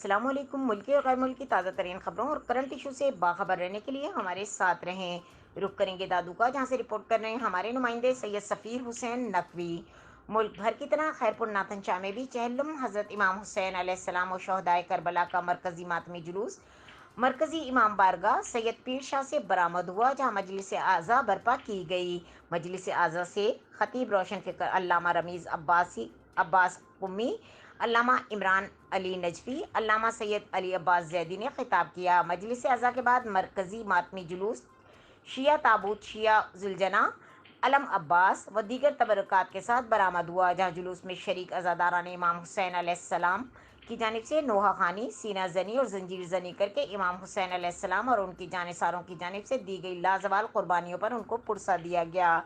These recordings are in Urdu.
السلام علیکم۔ ملکی اور غیر ملکی تازہ ترین خبروں اور کرنٹ ایشو سے باخبر رہنے کے لیے ہمارے ساتھ رہیں۔ رخ کریں گے دادو کا، جہاں سے رپورٹ کر رہے ہیں ہمارے نمائندے سید سفیر حسین نقوی۔ ملک بھر کی طرح خیرپورناتھن شاہ میں بھی چہلم حضرت امام حسین علیہ السلام و شہدائے کربلا کا مرکزی ماتمی جلوس مرکزی امام بارگاہ سید پیر شاہ سے برآمد ہوا، جہاں مجلس اعضا برپا کی گئی۔ مجلس اعضا سے خطیب روشن فکر علامہ رمیز عباس قمی، علامہ عمران علی نجفی، علامہ سید علی عباس زیدی نے خطاب کیا۔ مجلس اعضا کے بعد مرکزی ماتمی جلوس شیعہ تابوت شیعہ ذوالجناح علم عباس و دیگر تبرکات کے ساتھ برآمد ہوا، جہاں جلوس میں شریک عزاداران امام حسین علیہ السلام کی جانب سے نوحہ خوانی، سینہ زنی اور زنجیر زنی کر کے امام حسین علیہ السلام اور ان کی جانثاروں کی جانب سے دی گئی لازوال قربانیوں پر ان کو پرسہ دیا گیا،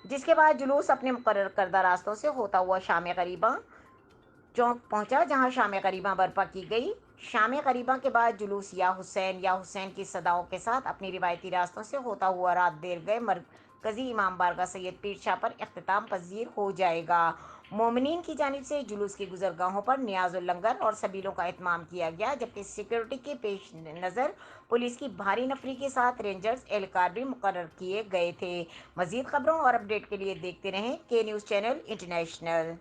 جس کے بعد جلوس اپنے مقرر کردہ راستوں سے ہوتا ہوا شام غریباں چوک پہنچا، جہاں شام غریباں برپا کی گئی۔ شام غریباں کے بعد جلوس یا حسین کی صداؤں کے ساتھ اپنی روایتی راستوں سے ہوتا ہوا رات دیر گئے مرکزی امام بارگاہ سید پیر شاہ پر اختتام پذیر ہو جائے گا۔ مومنین کی جانب سے جلوس کی گزرگاہوں پر نیاز اللنگر اور سبیلوں کا اہتمام کیا گیا، جبکہ سیکورٹی کے پیش نظر پولیس کی بھاری نفری کے ساتھ رینجرز اہلکار بھی مقرر کیے گئے تھے۔ مزید خبروں اور اپڈیٹ کے لیے دیکھتے رہیں کے نیوز چینل انٹرنیشنل۔